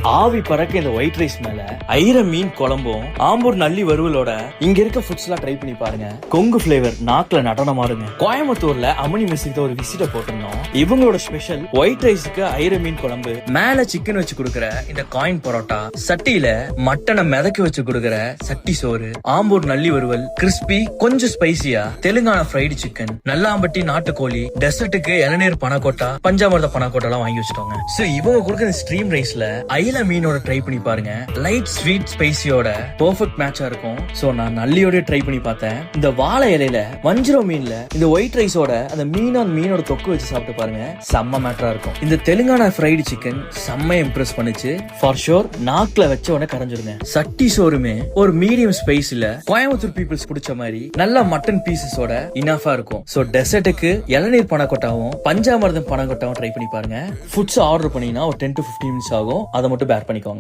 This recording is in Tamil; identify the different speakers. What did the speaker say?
Speaker 1: ஆவி பறக்க இந்த ஒயிட் ரைஸ் மேல ஐர மீன் குழம்பும் ஆம்பூர் நல்லி வறுவலோட இங்க இருக்க ஃபுட்ஸ் எல்லாம் ட்ரை பண்ணி பாருங்க. கொங்கு பிளேவர் நாக்குல நடனமாடுங்க. கோயம்புத்தூர்ல அம்மணி மெஸ்ஸுக்கு ஒரு விசிட்ட போட்டிருந்தோம். இவங்களோட ஸ்பெஷல் ஒயிட் ரைஸுக்கு ஐர மீன் குழம்பு, மேல சிக்கன் வச்சு கொடுக்கற இந்த காயின் பரோட்டா, சட்டியில மட்டனை மிதக்க வச்சு கொடுக்கற சட்டி சோறு, ஆம்பூர் நல்லி வறுவல், கிறிஸ்பி கொஞ்சம் ஸ்பைசியா, தெலுங்கானா ஃப்ரைடு சிக்கன், நல்லாம்பட்டி நாட்டுக்கோழி, டெசர்ட்டுக்கு இளநீர் பனக்கோட்டா, பஞ்சாமிர்த பனக்கோட்டா எல்லாம் வாங்கி வச்சுட்டோங்க. சோ இவங்க கொடுக்குற ஸ்ட்ரீம் ரைஸ்ல ஐல மீனோட ட்ரை பண்ணி பாருங்க. லைட் ஸ்வீட் ஸ்பைசியோட பெர்ஃபெக்ட் மேட்சா இருக்கும். சோ நான் நல்லியோட ட்ரை பண்ணி பார்த்தேன். இந்த வாழை இலையில வஞ்சிரம் மீன்ல இந்த ஒயிட் ரைஸோட அந்த மீனோட தொக்கு வச்சு சாப்பிட்டு பாருங்க. செம்ம மேட்டரா இருக்கும். இந்த தெலுங்கானா ஃப்ரைடு சிக்கன் செம்ம இம்ப்ரெஸ் பண்ணுச்சு. ஃபார் ஷோர் நாக்குல வச்ச உடனே கரைஞ்சிருங்க. சட்டி சோறுமே ஒரு மீடியம் ஸ்பைஸ்ல கோயம்புத்தூர் பீப்புள்ஸ் பிடிச்ச மாதிரி நல்ல மட்டன் பீசஸோட இனஃபா இருக்கும். சோ டெசர்ட்டுக்கு இளநீர் பனக்கொட்டாவும் பஞ்சாமிர்தம் பனக்கொட்டாவும் ட்ரை பண்ணி பாருங்க. ஃபுட்ஸ் ஆர்டர் பண்ணீங்கன்னா ஒரு 10 to 15 minutes ஆகும். அதை மட்டும் பேர் பண்ணிக்கோங்க.